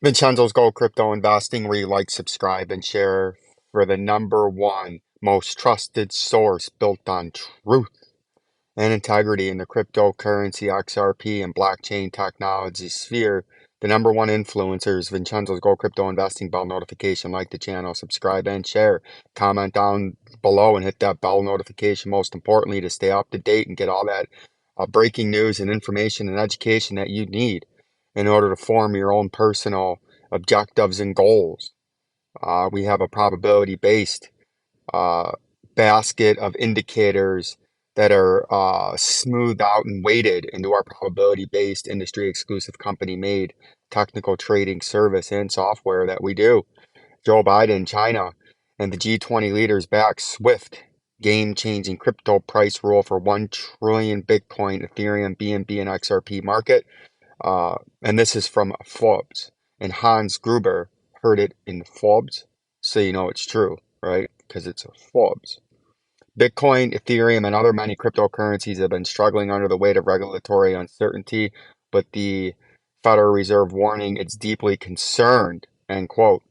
Vincenzo's Go Crypto Investing, where you like, subscribe, and share for the number one most trusted source built on truth and integrity in the cryptocurrency, XRP, and blockchain technology sphere. The number one influencer is Vincenzo's Go Crypto Investing. Bell notification, like the channel, subscribe, and share. Comment down below and hit that bell notification, most importantly, to stay up to date and get all that breaking news and information and education that you need in order to form your own personal objectives and goals. We have a probability based uh, basket of indicators that are smoothed out and weighted into our probability based industry exclusive company made technical trading service and software that we do. Joe Biden, China, and the G20 leaders back swift game changing crypto price rule for 1 trillion Bitcoin, Ethereum, BNB, and XRP market. And this is from Forbes. And Hans Gruber heard it in Forbes, so you know it's true, right? Because it's a Forbes. Bitcoin, Ethereum, and other many cryptocurrencies have been struggling under the weight of regulatory uncertainty, but the Federal Reserve warning it's deeply concerned, end quote.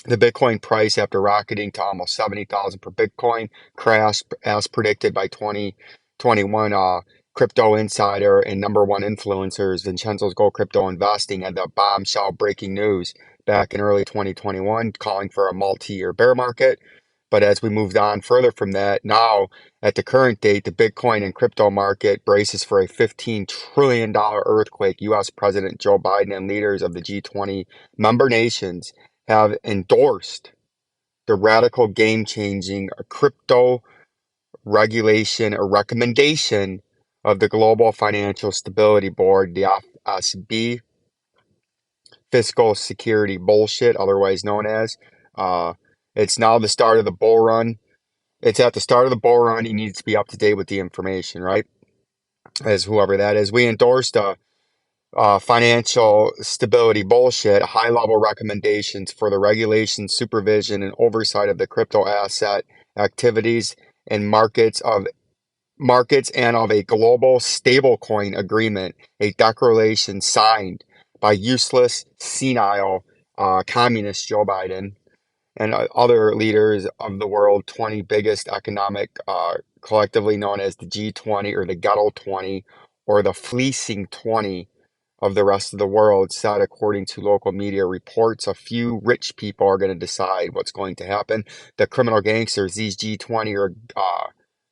The Bitcoin price, after rocketing to almost 70,000 per Bitcoin, crashed as predicted by 2021 crypto insider and number one influencers Vincenzo's Go Crypto Investing had the bombshell breaking news back in early 2021 calling for a multi-year bear market. But as we moved on further from that, now at the current date, the Bitcoin and crypto market braces for a $15 trillion earthquake. U.S. President Joe Biden and leaders of the G20 member nations have endorsed the radical game-changing crypto regulation or recommendation of the Global Financial Stability Board, the FSB, fiscal security bullshit, otherwise known as. It's now the start of the bull run. It's at the start of the bull run. You need to be up to date with the information, right? As whoever that is. We endorsed financial stability bullshit, high level recommendations for the regulation, supervision, and oversight of the crypto asset activities and markets and of a global stablecoin agreement, a declaration signed by useless, senile communist Joe Biden and other leaders of the world 20 biggest economic, collectively known as the G20 or the Ghetto 20 or the Fleecing 20 of the rest of the world, said, according to local media reports, a few rich people are going to decide what's going to happen. The criminal gangsters, these G20 or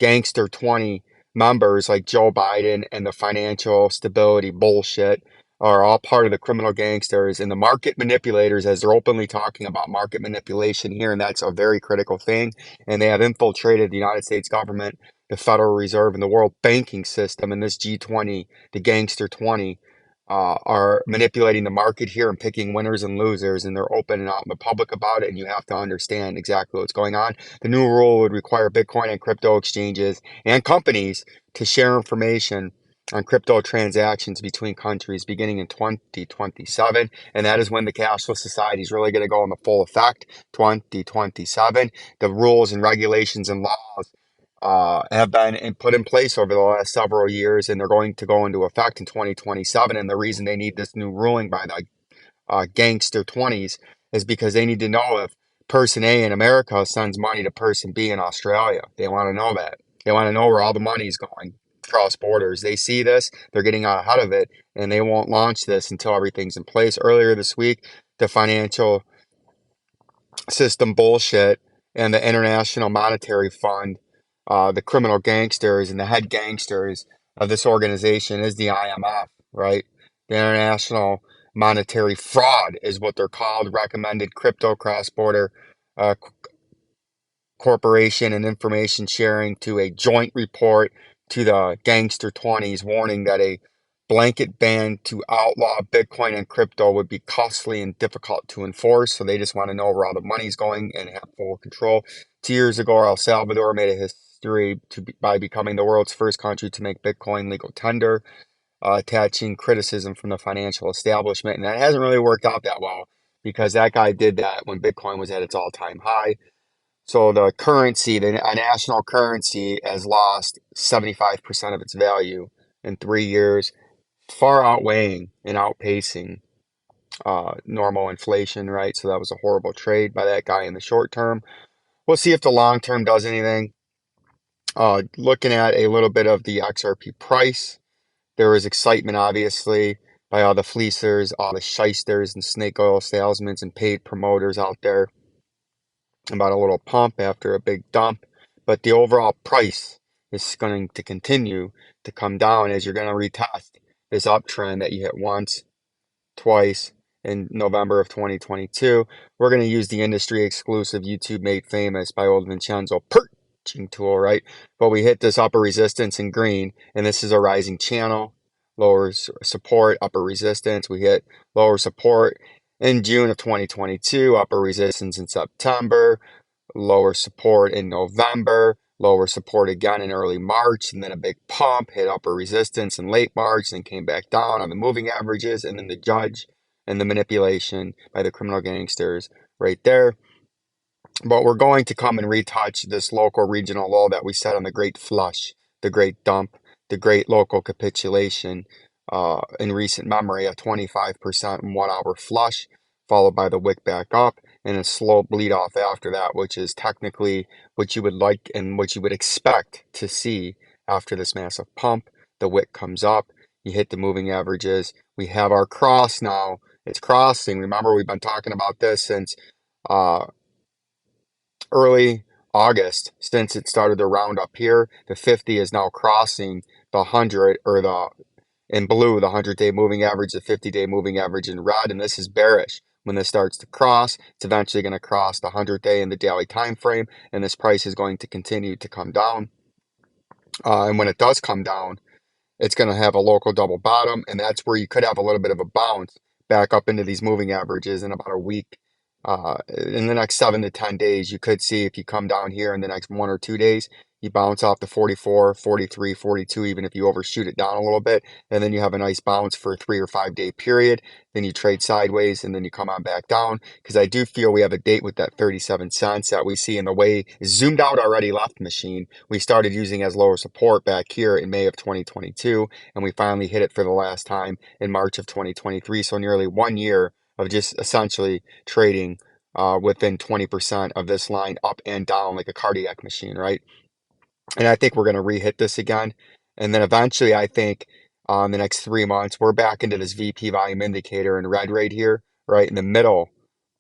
gangster 20 members like Joe Biden and the financial stability bullshit are all part of the criminal gangsters and the market manipulators, as they're openly talking about market manipulation here. And that's a very critical thing. And they have infiltrated the United States government, the Federal Reserve, and the world banking system. And this G20, the gangster 20, are manipulating the market here and picking winners and losers, and they're open and out in the public about it, and you have to understand exactly what's going on. The new rule would require Bitcoin and crypto exchanges and companies to share information on crypto transactions between countries beginning in 2027, and that is when the cashless society is really going to go into full effect, 2027. The rules and regulations and laws have been put in place over the last several years, and they're going to go into effect in 2027. And the reason they need this new ruling by the gangster 20s is because they need to know if person A in America sends money to person B in Australia. They want to know that. They want to know where all the money's going cross borders. They see this, they're getting out ahead of it, and they won't launch this until everything's in place. Earlier this week, the financial system bullshit and the International Monetary Fund, the criminal gangsters and the head gangsters of this organization is the IMF, right? The International Monetary Fraud is what they're called, recommended crypto cross-border uh, corporation and information sharing to a joint report to the gangster 20s, warning that a blanket ban to outlaw Bitcoin and crypto would be costly and difficult to enforce. So they just want to know where all the money's going and have full control. 2 years ago, El Salvador made a history by becoming the world's first country to make Bitcoin legal tender, attaching criticism from the financial establishment. And that hasn't really worked out that well because that guy did that when Bitcoin was at its all-time high. So the currency, a national currency, has lost 75% of its value in 3 years, far outweighing and outpacing normal inflation, right? So that was a horrible trade by that guy in the short term. We'll see if the long term does anything. Looking at a little bit of the XRP price, there was excitement, obviously, by all the fleecers, all the shysters and snake oil salesmen and paid promoters out there about a little pump after a big dump. But the overall price is going to continue to come down as you're going to retest this uptrend that you hit once, twice in November of 2022. We're going to use the industry exclusive YouTube Made Famous by old Vincenzo perching tool, right? But we hit this upper resistance in green, and this is a rising channel. Lower support, upper resistance. We hit lower support in June of 2022, upper resistance in September, lower support in November, lower support again in early March, and then a big pump, hit upper resistance in late March, then came back down on the moving averages, and then the judge and the manipulation by the criminal gangsters right there. But we're going to come and retouch this local regional low that we set on the great flush, the great dump, the great local capitulation in recent memory, a 25% 1 hour flush, followed by the wick back up and a slow bleed off after that, which is technically what you would like and what you would expect to see after this massive pump. The wick comes up, you hit the moving averages. We have our cross now. It's crossing. Remember, we've been talking about this since early August, since it started to round up here. The 50 is now crossing the 100, or the in blue, the 100-day moving average, the 50-day moving average in red, and this is bearish. When this starts to cross, it's eventually going to cross the 100-day and the daily time frame, and this price is going to continue to come down. And when it does come down, it's going to have a local double bottom, and that's where you could have a little bit of a bounce back up into these moving averages in about a week. In the next 7 to 10 days, you could see, if you come down here in the next 1 or 2 days, you bounce off the 44, 43, 42, even if you overshoot it down a little bit, and then you have a nice bounce for a 3 or 5 day period. Then you trade sideways, and then you come on back down, because I do feel we have a date with that 37 cents that we see in the way zoomed out already left machine we started using as lower support back here in May of 2022, and we finally hit it for the last time in March of 2023. So nearly 1 year of just essentially trading within 20% of this line up and down like a cardiac machine, right? And I think we're going to re-hit this again. And then eventually, I think in the next 3 months, we're back into this VP volume indicator in red right here, right in the middle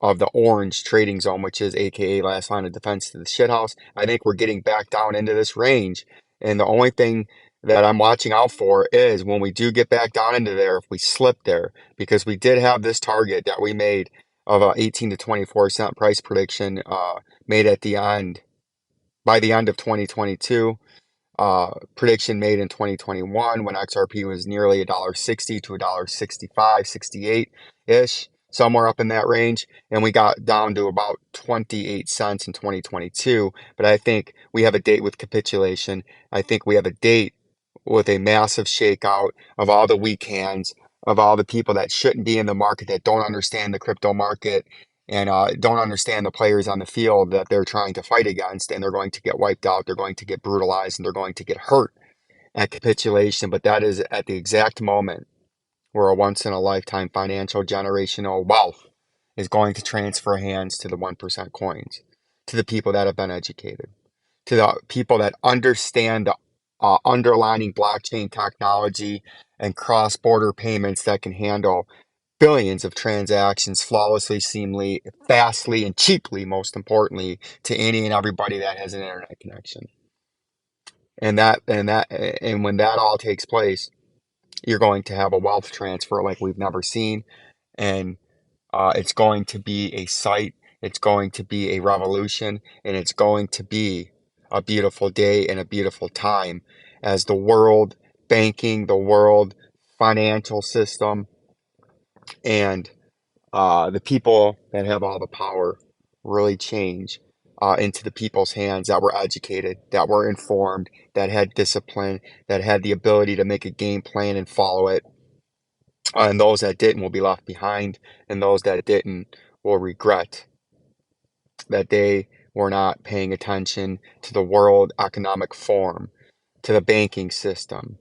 of the orange trading zone, which is AKA last line of defense to the shithouse. I think we're getting back down into this range. And the only thing that I'm watching out for is when we do get back down into there, if we slip there, because we did have this target that we made of a 18 to 24 cent price prediction made at the end, by the end of 2022, prediction made in 2021 when XRP was nearly $1.60 to $1.65, 68-ish, somewhere up in that range. And we got down to about 28 cents in 2022. But I think we have a date with capitulation. I think we have a date with a massive shakeout of all the weak hands, of all the people that shouldn't be in the market, that don't understand the crypto market, and don't understand the players on the field that they're trying to fight against, and they're going to get wiped out, they're going to get brutalized, and they're going to get hurt at capitulation. But that is at the exact moment where a once-in-a-lifetime financial generational wealth is going to transfer hands to the 1% coins, to the people that have been educated, to the people that understand the underlining blockchain technology and cross-border payments that can handle billions of transactions flawlessly, seamlessly, fastly, and cheaply, most importantly, to any and everybody that has an internet connection. And when that all takes place, you're going to have a wealth transfer like we've never seen, and it's going to be a sight. It's going to be a revolution, and it's going to be a beautiful day and a beautiful time as the world banking, the world financial system, and the people that have all the power really change into the people's hands that were educated, that were informed, that had discipline, that had the ability to make a game plan and follow it. And those that didn't will be left behind, and those that didn't will regret that they were not paying attention to the World Economic Forum, to the banking system,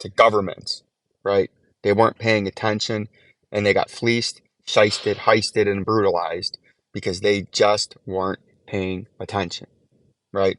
to governments, right? They weren't paying attention and they got fleeced, shysted, heisted, and brutalized because they just weren't paying attention, right?